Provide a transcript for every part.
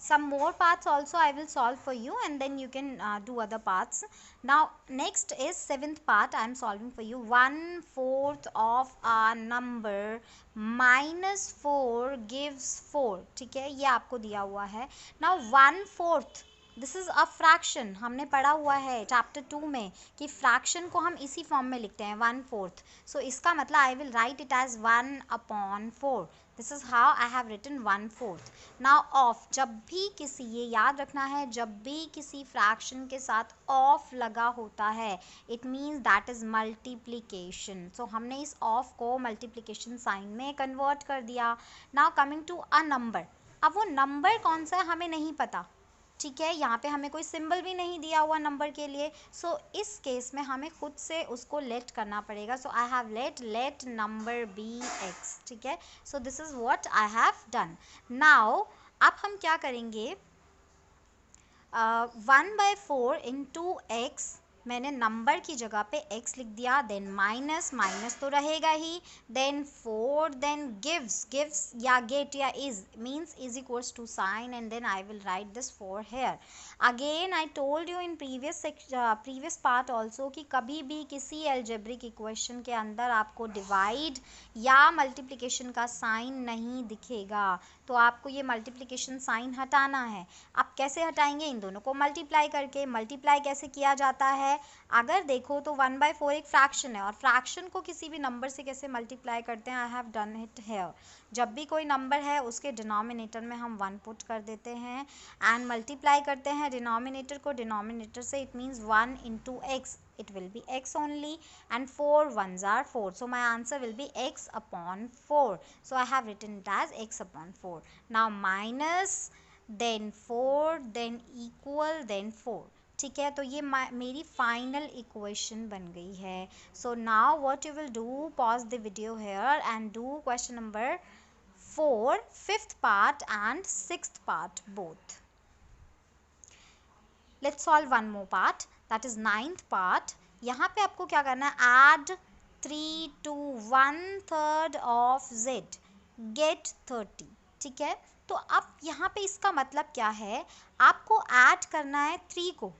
some more parts also I will solve for you, and then you can do other parts. Now next is seventh part I am solving for you. 1/4 of a number -4 gives 4. ठीक है, ये आपको दिया हुआ है. Now 1/4 this is a fraction. हमने पढ़ा हुआ है चैप्टर 2 में कि फ्रैक्शन को हम इसी फॉर्म में लिखते हैं 1/4. सो इसका मतलब I will write it as 1/4. This is how I have written 1/4. Now of, जब भी किसी, ये याद रखना है, जब भी किसी फ्रैक्शन के साथ ऑफ लगा होता है it means that is multiplication. So हमने इस ऑफ को मल्टीप्लीकेशन साइन में कन्वर्ट कर दिया. Now coming to a number. अब वो नंबर कौन सा है हमें नहीं पता. ठीक है, यहाँ पे हमें कोई सिंबल भी नहीं दिया हुआ नंबर के लिए. सो इस केस में हमें खुद से उसको लेट करना पड़ेगा. So I have let number be x. ठीक है, so this is what I have done. Now अब हम क्या करेंगे, 1/4 इंटू एक्स, मैंने नंबर की जगह पे x लिख दिया. देन माइनस तो रहेगा ही. देन 4, देन गिव्स या गेट या is means is equals to sign, and then I will write this 4 here. Again I told you in previous part also कि कभी भी किसी एल्जेब्रिक इक्वेशन के अंदर आपको डिवाइड या मल्टीप्लिकेशन का साइन नहीं दिखेगा. तो आपको ये मल्टीप्लिकेशन साइन हटाना है. आप कैसे हटाएंगे, इन दोनों को मल्टीप्लाई करके. मल्टीप्लाई कैसे किया जाता है, अगर देखो तो 1/4 एक फ्रैक्शन है, और फ्रैक्शन को किसी भी नंबर से कैसे मल्टीप्लाई करते हैं, आई हैव डन इट हेयर. जब भी कोई नंबर है उसके डिनोमिनेटर में हम 1 पुट कर देते हैं एंड मल्टीप्लाई करते हैं डिनोमिनेटर को डिनोमिनेटर से. It means 1 into x, it will be x only, and 4 ones are 4, so my answer will be x upon 4. So I have written it as x upon 4. Now minus, then 4, then equal, then 4. ठीक है, तो ये मेरी final equation बन गई है. So now what you will do, pause the video hair and do question number 4, 5th part and 6th part both. Let's solve one more part, that is 9th part. यहाँ पे आपको क्या करना है, add 3 to 1/3 of z, get 30. ठीक है, तो अब यहाँ पे इसका मतलब क्या है, आपको ऐड करना है 3 को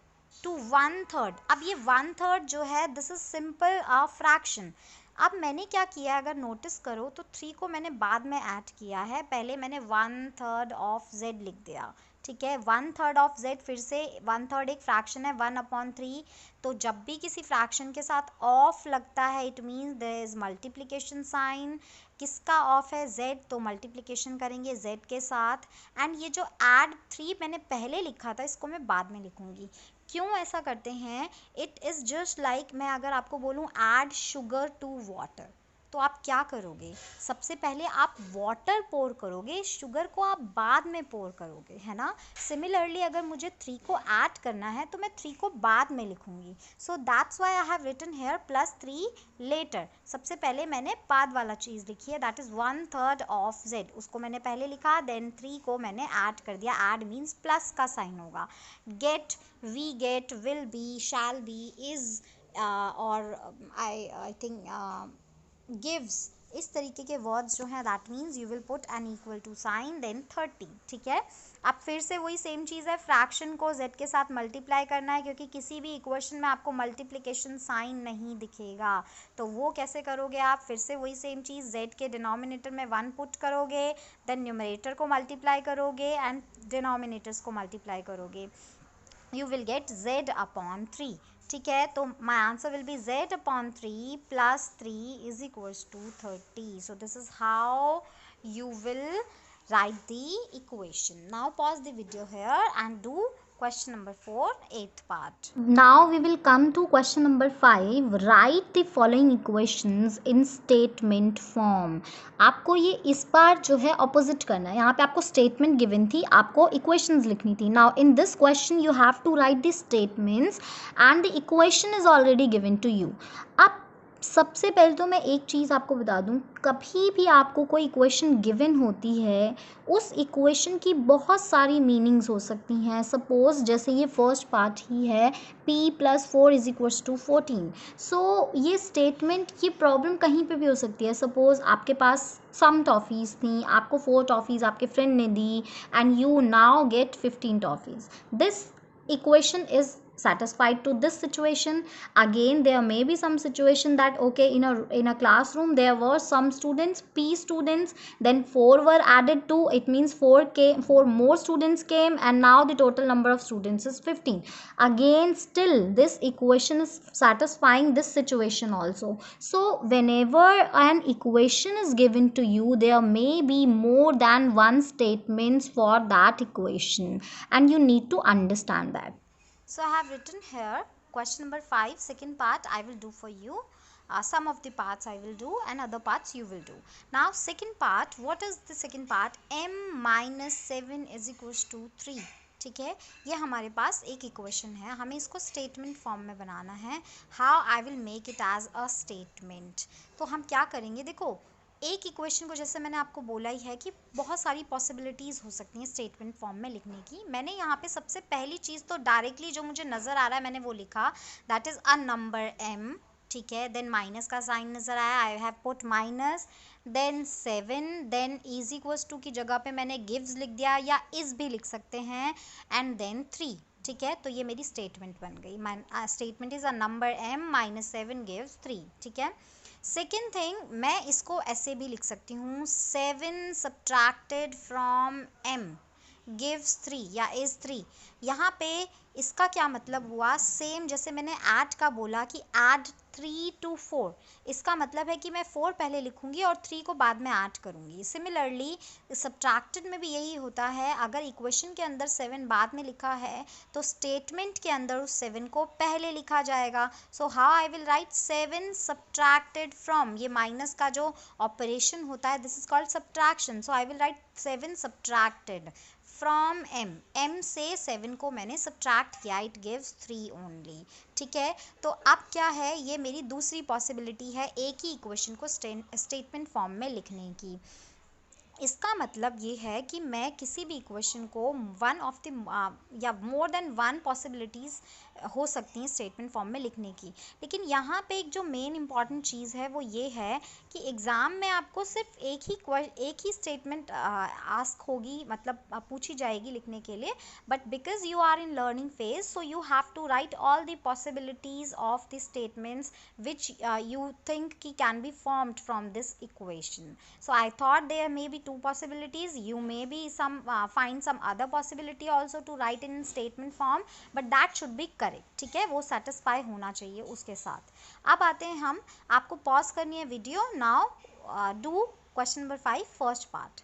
टू 1/3. अब ये 1/3 जो है this is simple a fraction. अब मैंने क्या किया, अगर नोटिस करो तो 3 को मैंने बाद में ऐड किया है, पहले मैंने 1/3 ऑफ z लिख दिया. ठीक है, 1/3 ऑफ z, फिर से 1/3 एक फ्रैक्शन है 1/3. तो जब भी किसी फ्रैक्शन के साथ ऑफ लगता है it means there is multiplication sign. किसका ऑफ है, z, तो मल्टीप्लिकेशन करेंगे z के साथ. एंड ये जो ऐड 3 मैंने पहले लिखा था इसको मैं बाद में लिखूंगी. क्यों ऐसा करते हैं, इट इज़ जस्ट लाइक मैं अगर आपको बोलूँ ऐड शुगर टू वाटर, तो आप क्या करोगे, सबसे पहले आप वाटर पोर करोगे, शुगर को आप बाद में पोर करोगे, है ना. सिमिलरली अगर मुझे 3 को ऐड करना है तो मैं 3 को बाद में लिखूंगी. So that's why I have written here +3 letter. सबसे पहले मैंने बाद वाला चीज़ लिखी है, दैट इज़ 1/3 ऑफ z, उसको मैंने पहले लिखा, देन 3 को मैंने ऐड कर दिया. ऐड मीन्स प्लस का साइन होगा. Get, we get, will be, shall be, is और आई थिंक गिव्स, इस तरीके के वर्ड्स जो हैं that means you will put an equal to sign then 30. ठीक है, अब फिर से वही सेम चीज़ है, फ्रैक्शन को z के साथ मल्टीप्लाई करना है, क्योंकि किसी भी इक्वेशन में आपको मल्टीप्लिकेशन साइन नहीं दिखेगा. तो वो कैसे करोगे आप, फिर से वही सेम चीज़, z के डिनोमिनेटर में 1 पुट करोगे, देन न्यूमरेटर को मल्टीप्लाई करोगे एंड डिनोमिनेटर्स को मल्टीप्लाई करोगे. You will get z upon 3. ठीक है, तो my answer will be z upon 3 plus 3 is equals to 30. So this is how you will write the equation. Now pause the video here and do question number 4, 8th part. Now we will come to question number 5. Write the following equations in statement form. आपको ये इस बार जो है opposite करना है. यहाँ पे आपको स्टेटमेंट गिवन थी, आपको इक्वेशंस लिखनी थी. Now in this question you have to write the statements and the equation is already given to you. अब सबसे पहले तो मैं एक चीज़ आपको बता दूं, कभी भी आपको कोई इक्वेशन गिवन होती है, उस इक्वेशन की बहुत सारी मीनिंग्स हो सकती हैं। सपोज़ जैसे ये फर्स्ट पार्ट ही है, p + 4 = 14। सो ये स्टेटमेंट, ये प्रॉब्लम कहीं पे भी हो सकती है। सपोज़ आपके पास सम टॉफ़ीज़ थी, आपको 4 टॉफ़ीज़ आपके फ्रेंड ने दी and you now get 15 toffees. This equation is satisfied to this situation. Again, there may be some situation that okay, in a classroom there were some students, p students, then 4 were added to, it means 4 more students came, and now the total number of students is 15. Again, still this equation is satisfying this situation also. So whenever an equation is given to you, there may be more than one statements for that equation, and you need to understand that. So I have written here question number 5, second part I will do for you. Some of the parts I will do and other parts you will do. Now second part, what is the second part? m - 7 = 3. ठीक है, ये हमारे पास एक equation है, हमें इसको statement form में बनाना है. How I will make it as a statement. तो हम क्या करेंगे, देखो एक इक्वेशन को जैसे मैंने आपको बोला ही है कि बहुत सारी पॉसिबिलिटीज़ हो सकती हैं स्टेटमेंट फॉर्म में लिखने की. मैंने यहाँ पे सबसे पहली चीज़ तो डायरेक्टली जो मुझे नज़र आ रहा है मैंने वो लिखा, that is a number m. ठीक है, देन माइनस का साइन नज़र आया, I have put minus, then 7, then = की जगह पे मैंने गिव्स लिख दिया या इज़ भी लिख सकते हैं, एंड देन 3. ठीक है, तो ये मेरी स्टेटमेंट बन गई. Statement is a number m - 7 gives 3. ठीक है. सेकेंड थिंग, मैं इसको ऐसे भी लिख सकती हूँ, 7 सब्ट्रैक्टेड फ्रॉम m गिव्स 3 या इज़ 3. यहाँ पे इसका क्या मतलब हुआ, सेम जैसे मैंने ऐड का बोला कि ऐड 3 to 4, इसका मतलब है कि मैं 4 पहले लिखूंगी और 3 को बाद में ऐड करूंगी. सिमिलरली सब्ट्रैक्टेड में भी यही होता है, अगर इक्वेशन के अंदर 7 बाद में लिखा है तो स्टेटमेंट के अंदर उस 7 को पहले लिखा जाएगा. So how I will right 7 subtracted from, ये माइनस का जो ऑपरेशन होता है this is called subtraction. So I will right 7 subtracted from m से 7 को मैंने सब्ट्रैक्ट किया, इट गिव्स 3 ओनली. ठीक है, तो अब क्या है, ये मेरी दूसरी पॉसिबिलिटी है एक ही इक्वेशन को स्टेटमेंट फॉर्म में लिखने की. इसका मतलब ये है कि मैं किसी भी इक्वेशन को वन ऑफ द या मोर देन वन पॉसिबिलिटीज़ हो सकती हैं स्टेटमेंट फॉर्म में लिखने की. लेकिन यहाँ पे एक जो मेन इंपॉर्टेंट चीज़ है वो ये है कि एग्ज़ाम में आपको सिर्फ एक ही स्टेटमेंट आस्क होगी, मतलब पूछी जाएगी लिखने के लिए. But because you are in learning phase, so you have to write all the possibilities of the statements which you think can be formed from this equation. So I thought there may be two possibilities, you may be find some other possibility also to write in statement form, but that should be correct. ठीक है, वो satisfy होना चाहिए उसके साथ. अब आते हैं हम, आपको पॉज करनी है video. Now do question number 5 first part.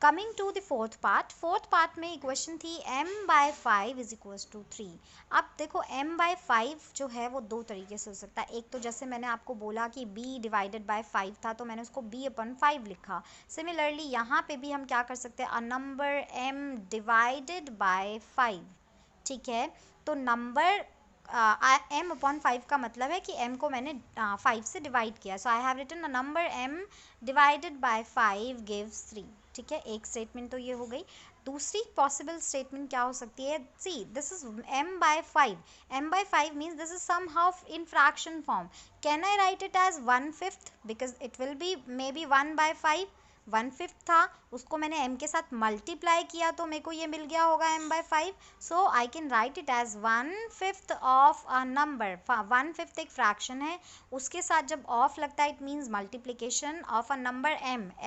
Coming to the fourth part में इक्वेशन थी m/5 = 3. अब देखो m/5 जो है वो दो तरीके से हो सकता है. एक तो जैसे मैंने आपको बोला कि b/5 था तो मैंने उसको b/5 लिखा. सिमिलरली यहाँ पे भी हम क्या कर सकते हैं, अ नंबर m/5. ठीक है, तो नंबर m/5 का मतलब है कि m को मैंने 5 से डिवाइड किया. So I have written a number m/5 gives 3. ठीक है, एक स्टेटमेंट तो ये हो गई. दूसरी पॉसिबल स्टेटमेंट क्या हो सकती है, see this is m/5. m/5 means this is somehow in fraction form. Can I write it as 1/5 because it will be maybe 1/5. 1/5 था, उसको मैंने m के साथ मल्टीप्लाई किया तो मेरे को ये मिल गया होगा m/5. So I can write it as 1/5 of a number. 1/5 एक फ्रैक्शन है, उसके साथ जब ऑफ लगता है it means multiplication of a number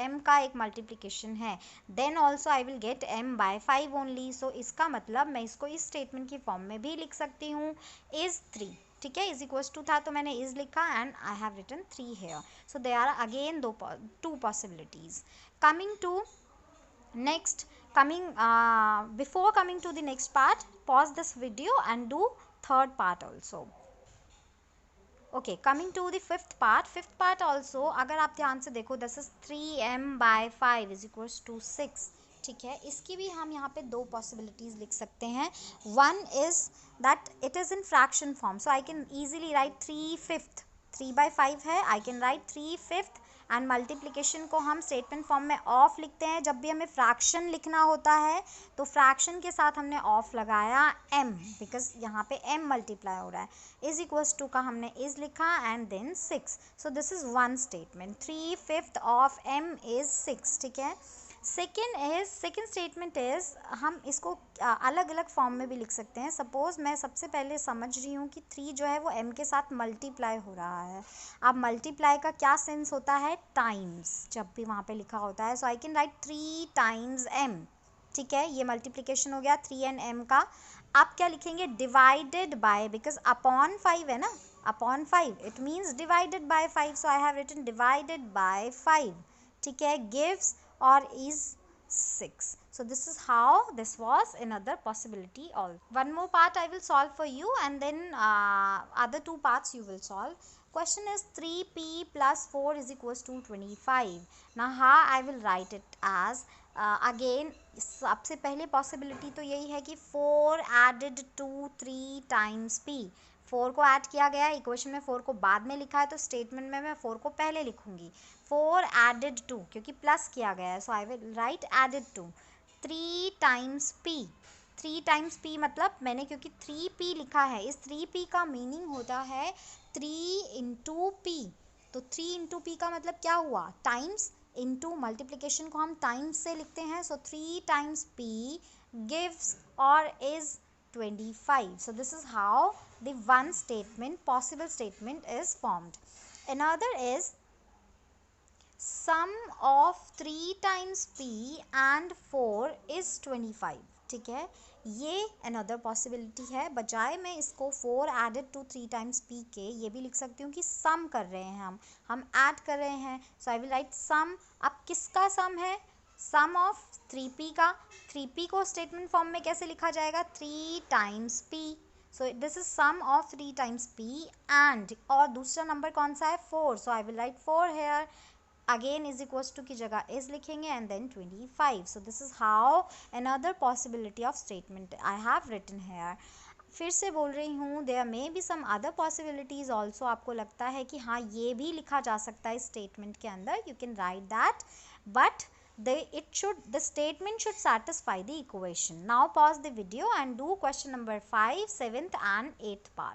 m का एक मल्टीप्लिकेशन है. Then also I will get m/5 only. So इसका मतलब मैं इसको इस स्टेटमेंट की फॉर्म में भी लिख सकती हूँ, इज 3. ठीक है, = था तो मैंने इज लिखा and I have written 3 here. So they are again two possibilities. Coming to next, before coming to the next part, pause this video and do third part also. Okay, coming to the fifth part also, अगर आप ध्यान से देखो, this is 3m/5 = 6. ठीक है, इसकी भी हम यहाँ पे दो पॉसिबिलिटीज़ लिख सकते हैं. One is that it is in fraction form, so I can easily right 3/5. 3/5 है, आई कैन राइट 3/5 एंड मल्टीप्लिकेशन को हम स्टेटमेंट फॉर्म में ऑफ लिखते हैं। जब भी हमें फ्रैक्शन लिखना होता है तो फ्रैक्शन के साथ हमने ऑफ लगाया m, बिकॉज यहाँ पे m मल्टीप्लाई हो रहा है। इज इक्वल्स टू का हमने इज लिखा and then 6। So this is one statement, 3/5 of m is 6, ठीक है। सेकेंड स्टेटमेंट इज, हम इसको अलग अलग फॉर्म में भी लिख सकते हैं। सपोज मैं सबसे पहले समझ रही हूँ कि 3 जो है वो m के साथ मल्टीप्लाई हो रहा है। अब मल्टीप्लाई का क्या सेंस होता है, टाइम्स, जब भी वहाँ पे लिखा होता है। So I can write 3 times m, ठीक है। ये मल्टीप्लिकेशन हो गया 3 and m का। आप क्या लिखेंगे, डिवाइडेड बाय, बिकॉज अपॉन 5 है ना, upon 5 it means divided by 5, so I have written divided by 5, ठीक है। Gives or is 6. So this is how this was another possibility. All one more part I will solve for you, and then other two parts you will solve. Question is 3p plus 4 is equals to 25. Now how I will write it as, again सबसे पहले possibility तो यही है कि 4 added to 3 times p, 4 को add किया गया है, इक्वेशन में 4 को बाद में लिखा है तो स्टेटमेंट में मैं 4 को पहले लिखूंगी। 4 एडेड टू, क्योंकि प्लस किया गया है, so I will write added to 3 times p। 3 times p मतलब मैंने क्योंकि 3p लिखा है, इस 3p का मीनिंग होता है 3 इंटू p। तो 3 इंटू p का मतलब क्या हुआ, टाइम्स, इंटू मल्टीप्लिकेशन को हम टाइम्स से लिखते हैं। सो 3 times p gives or is 25. So this is how the one statement, possible statement is formed. Another is sum of 3 times p and 4 is 25, ठीक है। ये another possibility है। बजाय मैं इसको 4 added to 3 times p के ये भी लिख सकती हूँ कि sum कर रहे हैं, हम add कर रहे हैं। So I will write sum। अब किसका sum है, सम ऑफ 3p का। 3p को स्टेटमेंट फॉर्म में कैसे लिखा जाएगा, 3 times p। So this is sum of 3 times p and, और दूसरा नंबर कौन सा है, 4। So I will write 4 here, again is equals to की जगह इज लिखेंगे and then 25। So this is how another possibility of statement I have written here. फिर से बोल रही हूँ, there may be some other possibilities also. आपको लगता है कि हाँ ये भी लिखा जा सकता है स्टेटमेंट के अंदर, you can write that, but the statement should satisfy the equation. Now pause the video and do question number 5, 7th and 8th part.